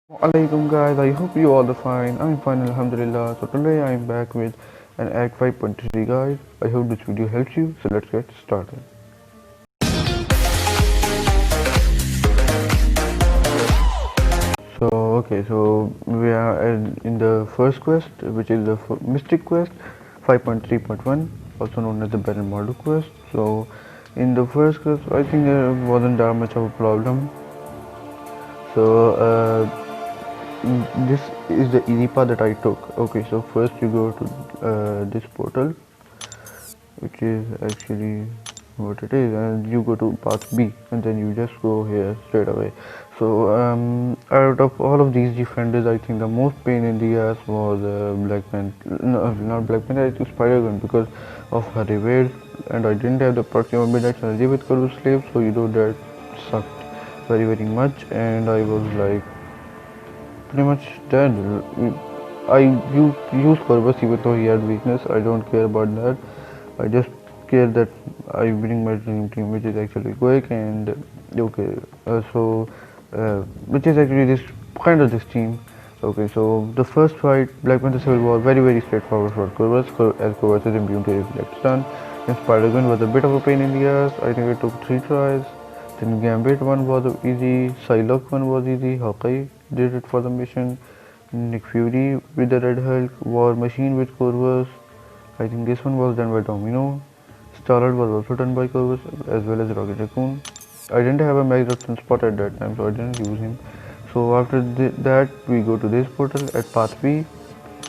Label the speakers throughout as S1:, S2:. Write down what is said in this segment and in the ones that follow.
S1: Alaikum guys, I hope you all are fine. I'm fine, Alhamdulillah. So today I'm back with an Act 5.3 guide. I hope this video helps you. So let's get started. So we are in the first quest, which is the Mystic Quest 5.3.1, also known as the Baron Mordo quest. So in the first quest, I think there wasn't that much of a problem. So this is the easy path that I took. Okay, so first you go to this portal, which is actually what it is, and you go to path B, and then you just go here straight away. So out of all of these defenders, I think the most pain in the ass was Black Panther, no, not Black Panther, I think Spider Gun, because of her evade, and I didn't have the proximate midnight energy with Corvus Slave, so that sucked very much, and I was like pretty much dead. I use Corvus even though he had weakness. I don't care about that. I just care that I bring my dream team, which is actually quick and okay. Which is actually this kind of this team. Okay, so the first fight, Black Panther Civil War, very straightforward for Corvus, as Corvus is immune to reflect stun. And Spider-Gun was a bit of a pain in the ass. I think it took 3 tries. Then Gambit one was easy, Psylocke one was easy, Hawkeye did it for the mission, Nick Fury with the Red Hulk, War Machine with Corvus. I think this one was done by Domino. Star-Lord was also done by Corvus as well as Rocket Raccoon. I didn't have a Max spot at that time, so I didn't use him. So after that, we go to this portal at Path B,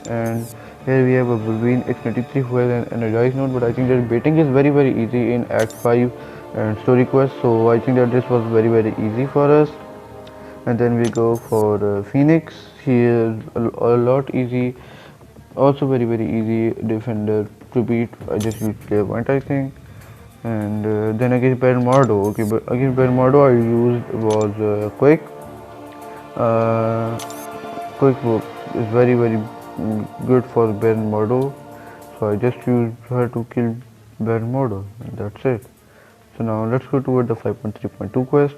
S1: and here we have a Wolverine X93 who has an energized node, but I think that baiting is very easy in Act 5 and story quest, so I think that this was very easy for us. And then we go for Phoenix. He is a lot easy, also very easy defender to beat. I just used Clairvoyant, I think. And then against Baron Mordo, okay, but against Baron Mordo I used was Quick. Quick is very good for Baron Mordo, so I just used her to kill Baron Mordo, and that's it. So now let's go toward the 5.3.2 quest.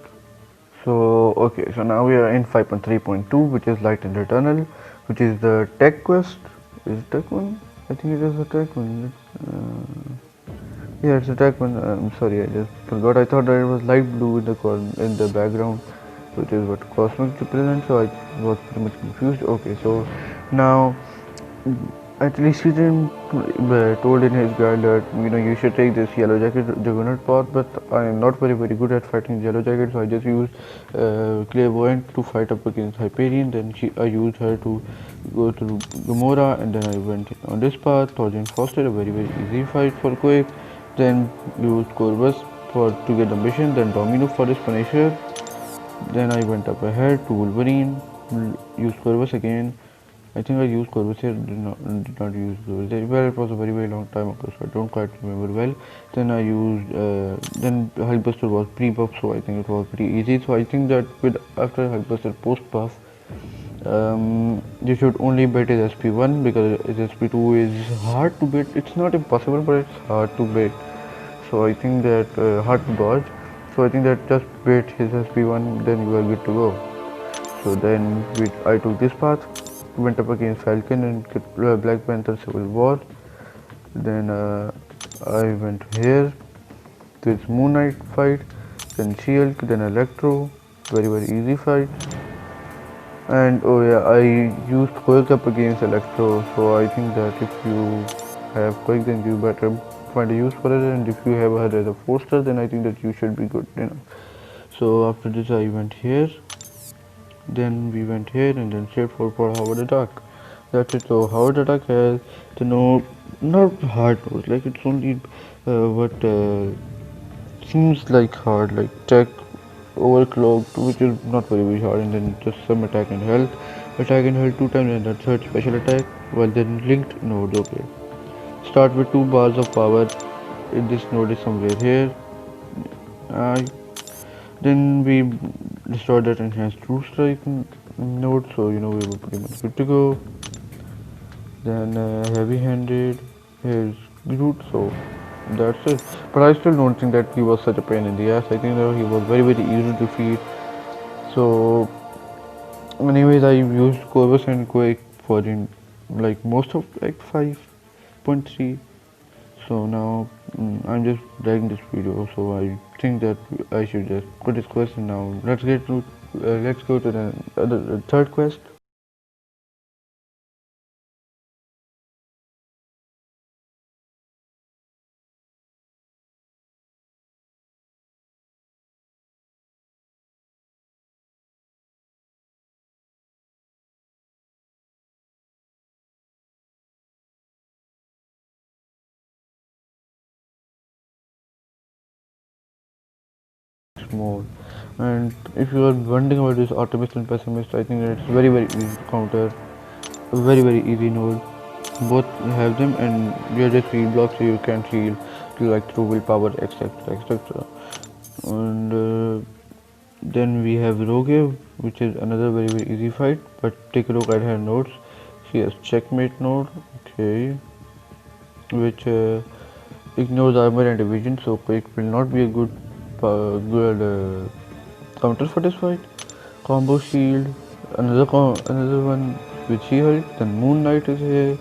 S1: So okay, so now we are in 5.3.2, which is Light in the Tunnel, which is the tech quest. Is it tech one? I think it is a tech one. Yeah, it's a tech one. I'm sorry, I just forgot. I thought that it was light blue in the background, which is what Cosmic represents. So I was pretty much confused. Okay, so now actually Satan told in his guide that you should take this yellow jacket juggernaut path, but I am not very good at fighting yellow jacket, so I just used Clairvoyant to fight up against Hyperion. Then I used her to go to Gamora, and then I went on this path. Thousand Foster, a very easy fight for Quick. Then used Corvus to get the mission. Then Domino for his Punisher. Then I went up ahead to Wolverine. Used Corvus again. I think I used Corvus here, did not use Corvus here. Well, it was a very long time ago, so I don't quite remember well. Then I used, then Hulkbuster was pre-buff, so I think it was pretty easy. So I think that after Hulkbuster post-buff, you should only bet his SP1, because his SP2 is hard to beat. It's not impossible, but it's hard to beat. So I think that, hard to dodge. So I think that just beat his SP1, then you are good to go. So then I took this path. Went up against Falcon and Black Panther Civil War. Then I went here to this Moon Knight fight, then Shield, then Electro, very easy fight. And oh yeah, I used Quake up against Electro, so I think that if you have Quake, then you better find a use for it, and if you have her as a Forster, then I think that you should be good enough. So after this I went here. Then we went here and then straight for Howard Attack. That's it. So Howard Attack has not hard nodes, like it's only what seems like hard, like tech overclocked, which is not very hard, and then just some attack and health. Attack and health 2 times, and then third special attack. Well, then linked nodes. Okay. Start with 2 bars of power. This node is somewhere here. Then we destroyed that enhanced true strike node, so we were pretty much good to go. Then heavy handed, here's Groot, so that's it. But I still don't think that he was such a pain in the ass. I think that he was very easy to defeat. So Anyways, I used Corvus and Quake for in like most of like 5.3. So now I'm just dragging this video. So I think that I should just put this question now. Let's go to the third quest. More. And if you are wondering about this optimist and pessimist, I think that it's very easy to counter. A very easy node. Both have them, and you are just heal blocks, so you can heal like through willpower, etc. And then we have Rogue, which is another very easy fight. But take a look at her nodes. She has checkmate node, okay, which ignores armor and evasion, so Quake will not be a good counter for this fight. Combo shield, another one with She-Hulk. Then Moon Knight is here.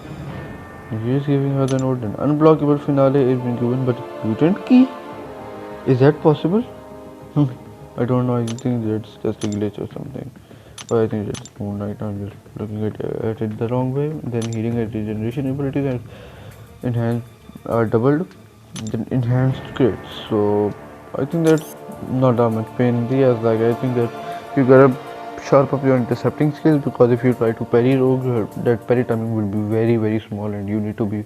S1: He is giving her the node. Then unblockable finale is being given, but mutant key, is that possible? I don't know. I think that's just a glitch or something. But I think that's Moon Knight. I'm just looking at it the wrong way. Then healing and regeneration abilities and enhanced are doubled. Then enhanced crits. So I think that's not that much pain in the ass. Like I think that you gotta sharp up your intercepting skills, because if you try to parry Rogue, that parry timing will be very small, and you need to be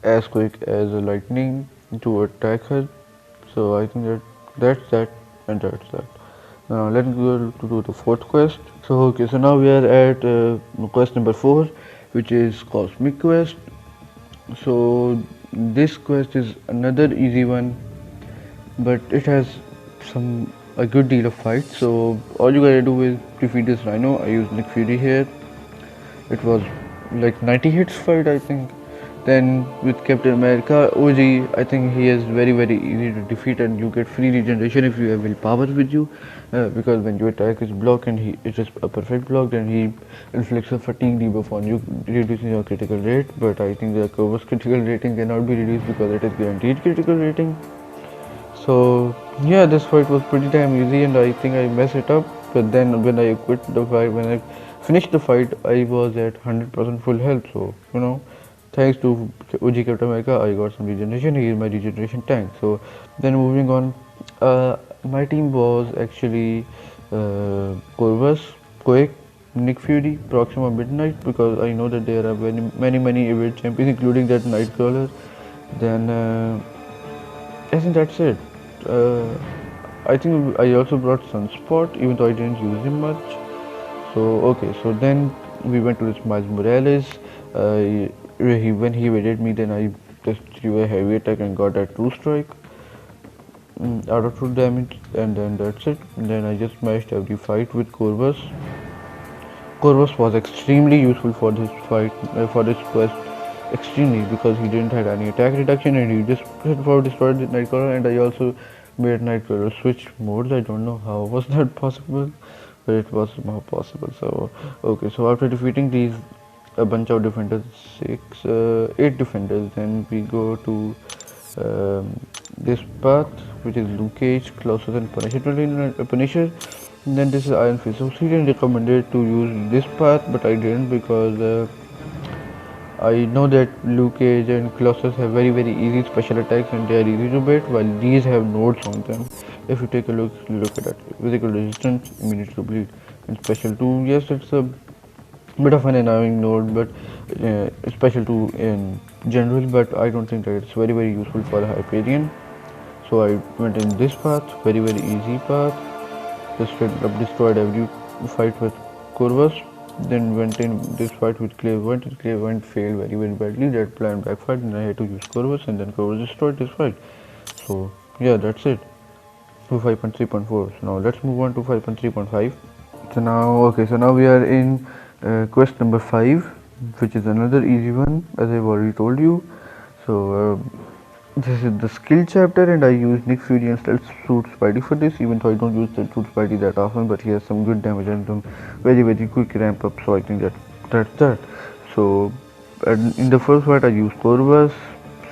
S1: as quick as a lightning to attack her. So I think that's that, and that's that. Now let's go to do the fourth quest. So okay, so now we are at quest number 4, which is Cosmic Quest. So this quest is another easy one, but it has a good deal of fight. So all you gotta do is defeat this Rhino. I used Nick Fury here. It was like 90 hits fight, I think. Then with Captain America OG, I think he is very easy to defeat, and you get free regeneration if you have willpower with you, because when you attack his block and it is a perfect block, then he inflicts a fatigue debuff on you, reducing your critical rate. But I think the Corvus critical rating cannot be reduced because it is guaranteed critical rating. So yeah, this fight was pretty damn easy, and I think I messed it up. But then when I quit the fight, when I finished the fight, I was at 100% full health. So thanks to OG Captain America, I got some regeneration. He is my regeneration tank. So then moving on, my team was actually Corvus, Quake, Nick Fury, Proxima Midnight, because I know that there are many event champions, including that Nightcrawler. Then I think that's it. I think I also brought Sunspot, even though I didn't use him much. So okay, so then we went to this Miles Morales. When he evaded me, then I just threw a heavy attack and got that 2 strike out of 2 damage, and then that's it. And then I just smashed every fight with Corvus. Corvus was extremely useful for this fight, for this quest, extremely, because he didn't have any attack reduction, and he just destroyed the Nightcrawler. And I also made Nightcrawler switch modes. I don't know how was that possible, but it was somehow possible. So okay, so after defeating these a bunch of defenders, 8 defenders, then we go to this path, which is Luke Cage, Colossus and Punisher. And then this is Iron Fist. So she didn't recommended to use this path, but I didn't, because I know that Luke Cage and Colossus have very easy special attacks, and they are easy to beat, while these have nodes on them. If you take a look at that, physical resistance, immunity to bleed, and special 2. Yes, it's a bit of an annoying node, but special 2 in general, but I don't think that it's very useful for a Hyperion. So I went in this path, very easy path, just straight up destroyed every fight with Corvus. Then went in this fight with Clairvoyant, and Clairvoyant failed very badly. That plan backfired, and I had to use Corvus, and then Corvus destroyed this fight. So yeah, that's it to 5.3.4. So now let's move on to 5.3.5. So now we are in quest number 5, which is another easy one, as I've already told you. So this is the skill chapter, and I use Nick Fury and Stealth Suit Spidey for this, even though I don't use Stealth Suit Spidey that often, but he has some good damage and some very quick ramp up, so I think that's that. So and in the first fight I use Corvus,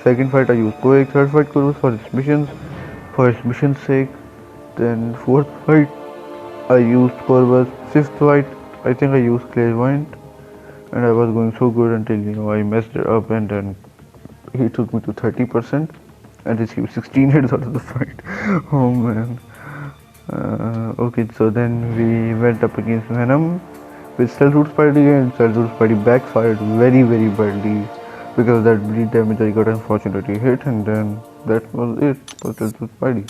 S1: second fight I use Quake, third fight Corvus for its mission's sake, then fourth fight I used Corvus, fifth fight I think I used Clairvoyant, and I was going so good until I messed it up, and then he took me to 30% and received 16 hits out of the fight. Oh man. Okay, so then we went up against Venom with Stealth Root Spidey, and Stealth Root Spidey backfired very badly because of that bleed damage I got unfortunately hit, and then that was it for Stealth Root Spidey.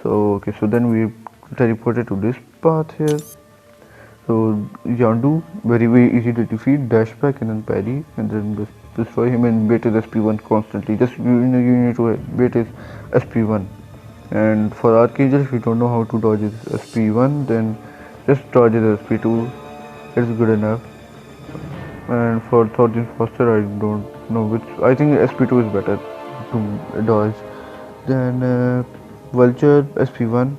S1: So okay, so then we teleported to this path here. So Yondu, very easy to defeat, dash back and then parry, and then just destroy him and bait his SP1 constantly. Just you need to bait his SP1. And for Archangel, if you don't know how to dodge his SP1, then just dodge his SP2. It's good enough. And for Thousand Foster, I don't know which. I think SP2 is better to dodge. Then Vulture SP1,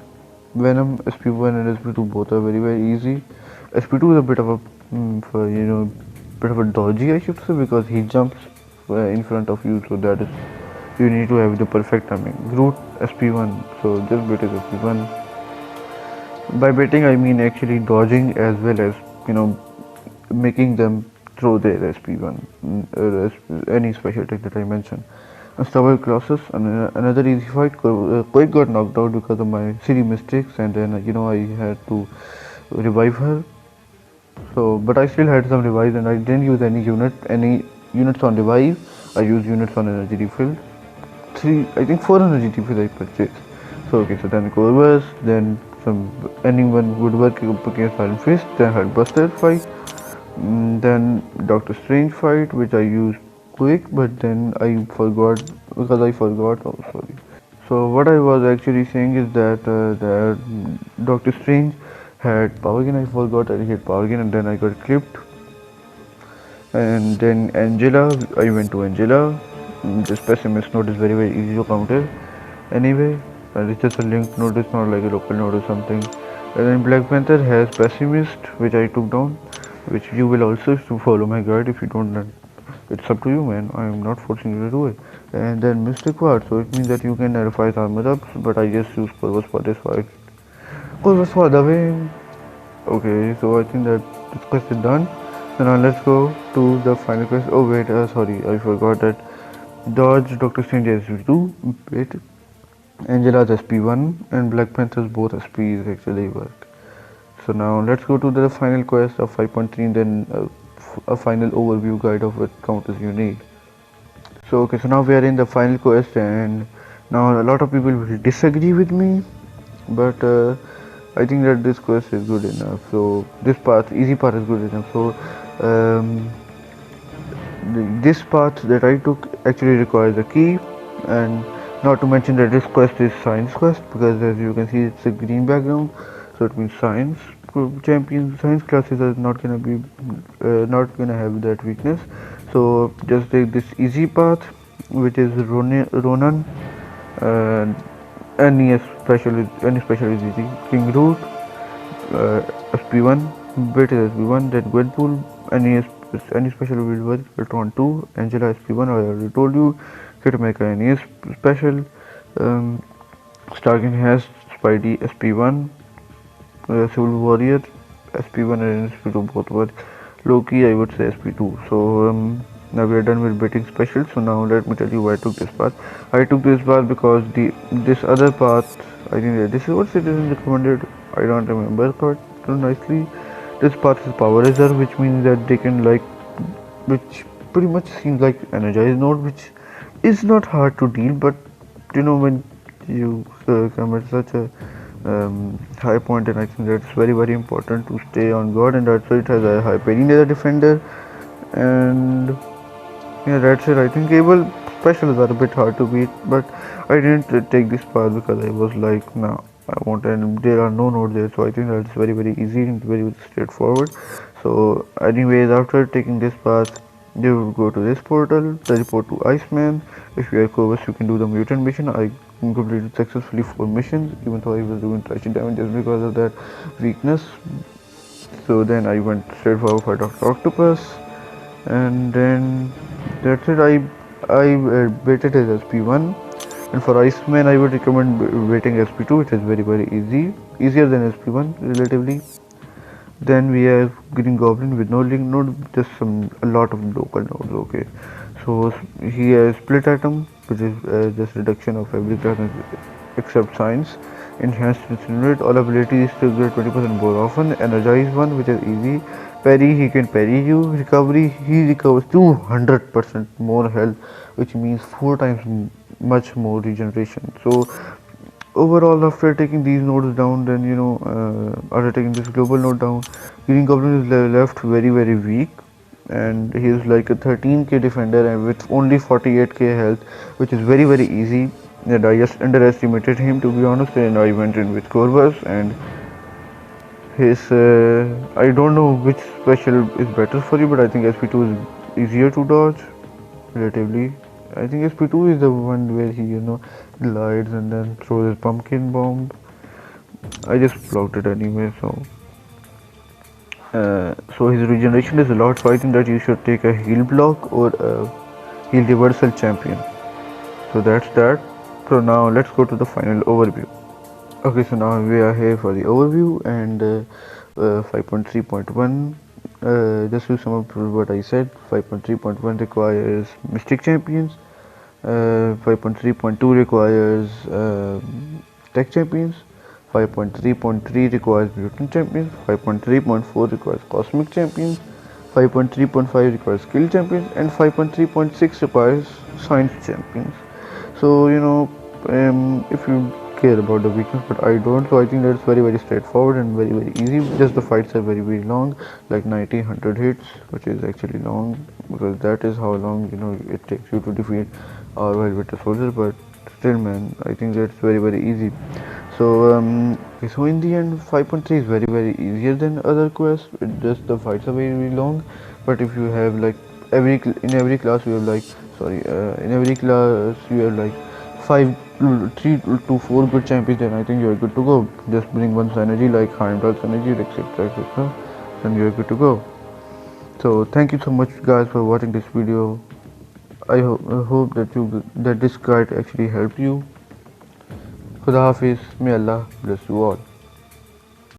S1: Venom SP1 and SP2 both are very easy. SP2 is a bit of a bit of a dodgy, I should say, because he jumps in front of you, so that is you need to have the perfect timing. Groot SP1, so just bait is SP1. By baiting I mean actually dodging as well as making them throw their SP1 or any special trick that I mentioned. Stubble Colossus, another easy fight. Quake got knocked out because of my silly mistakes, and then I had to revive her. So, but I still had some revives, and I didn't use any units on revive. I used units on energy refill. I think 4 energy refills I purchased. So okay, so then Corvus, then anyone would work up against Iron Fist, then Hulkbuster fight, then Doctor Strange fight, which I used Quick, but then I forgot because I forgot. Oh, sorry. So what I was actually saying is that Doctor Strange had power gain. I forgot that he had power gain, and then I got clipped. And then Angela, I went to Angela. This pessimist node is very easy to counter. Anyway, and it's just a linked node. It's not like a local node or something. And then Black Panther has pessimist, which I took down, which you will also follow my guide if you don't. It's up to you, man. I am not forcing you to do it. And then Mystic Ward, so it means that you can nerf 5 armor ups, but I just use Corvus for this fight. Corvus for the win. Okay, so I think that this quest is done. So now let's go to the final quest. Oh wait, sorry, I forgot that. Dodge Doctor Strange SP2, wait, Angela's SP1 and Black Panther's both SPs actually work. So now let's go to the final quest of 5.3 and then a final overview guide of what counters you need. So okay, so now we are in the final quest, and now a lot of people will disagree with me, but I think that this quest is good enough. So this path, easy path, is good enough. So this path that I took actually requires a key, and not to mention that this quest is science quest, because as you can see it's a green background, so it means science champions, science classes are not gonna have that weakness. So just take this easy path, which is Ronan, any special is easy. King Root, SP1, Bait is SP1, then Gwenpool, any special will work. Ultron 2, Angela SP1, I already told you. Hitmaker any special. Starking has Spidey SP1, Civil Warrior SP1 and SP2 both work. Loki, I would say SP2. So now we are done with betting special. So now let me tell you why I took this path. I took this path because this other path, I think that this is what Citizen recommended. I don't remember quite nicely. This path is power reserve, which means that they can which pretty much seems like energized node, which is not hard to deal, but when you come at such a high point, and I think that's very important to stay on guard, and that's why it has a high parry as a defender. And yeah, that's it. I think cable specials are a bit hard to beat, but I didn't take this path because I was like, no, I want, and there are no nodes there, so I think that's very easy and very straightforward. So anyways, after taking this path, You will go to this portal, teleport to Iceman. If you are Corvus, you can do the mutant mission. I completed successfully 4 missions, even though I was doing trashy damage just because of that weakness. So then I went straight forward for Dr. Octopus, and then that's it. I waited as SP1, and for Iceman I would recommend waiting SP2. It is very easy, easier than SP1 relatively. Then we have Green Goblin with no link node, just a lot of local nodes. Okay, so he has split atom, which is just reduction of every class except science. Enhanced incinerate, all abilities to get 20% more often. Energize one, which is easy. Parry, he can parry you. Recovery, he recovers 200% more health, which means 4 times much more regeneration. So overall, after taking these nodes down, then after taking this global node down, Green Goblin is left very weak, and he is like a 13k defender and with only 48k health, which is very easy. And I just underestimated him, to be honest, and I went in with Corvus, and his I don't know which special is better for you, but I think SP2 is easier to dodge relatively. I think SP2 is the one where he glides and then throws his pumpkin bomb. I just blocked it anyway, so his regeneration is a lot, so I think that you should take a heal block or a heal reversal champion. So that's that. So now let's go to the final overview. Okay, so now we are here for the overview, and 5.3.1, just to sum up what I said, 5.3.1 requires Mystic Champions, 5.3.2 requires Tech Champions, 5.3.3 requires Mutant Champions, 5.3.4 requires Cosmic Champions, 5.3.5 requires Skill Champions, and 5.3.6 requires Science Champions. So if you care about the weakness, but I don't, so I think that's very straightforward and very easy. Just the fights are very long, like 90-100 hits, which is actually long because that is how long it takes you to defeat our Velvet Soldier. But still, man, I think that's very easy. So so in the end, 5.3 is very easier than other quests. Just the fights are very long, but if you have like in every class you have like in every class you have like 3 to 4 good champions, then I think you're good to go. Just bring one synergy like Heimdall's synergy, etc. Then you're good to go. So thank you so much guys for watching this video. I hope that this guide actually helped you. Khuda Hafiz, may Allah bless you all.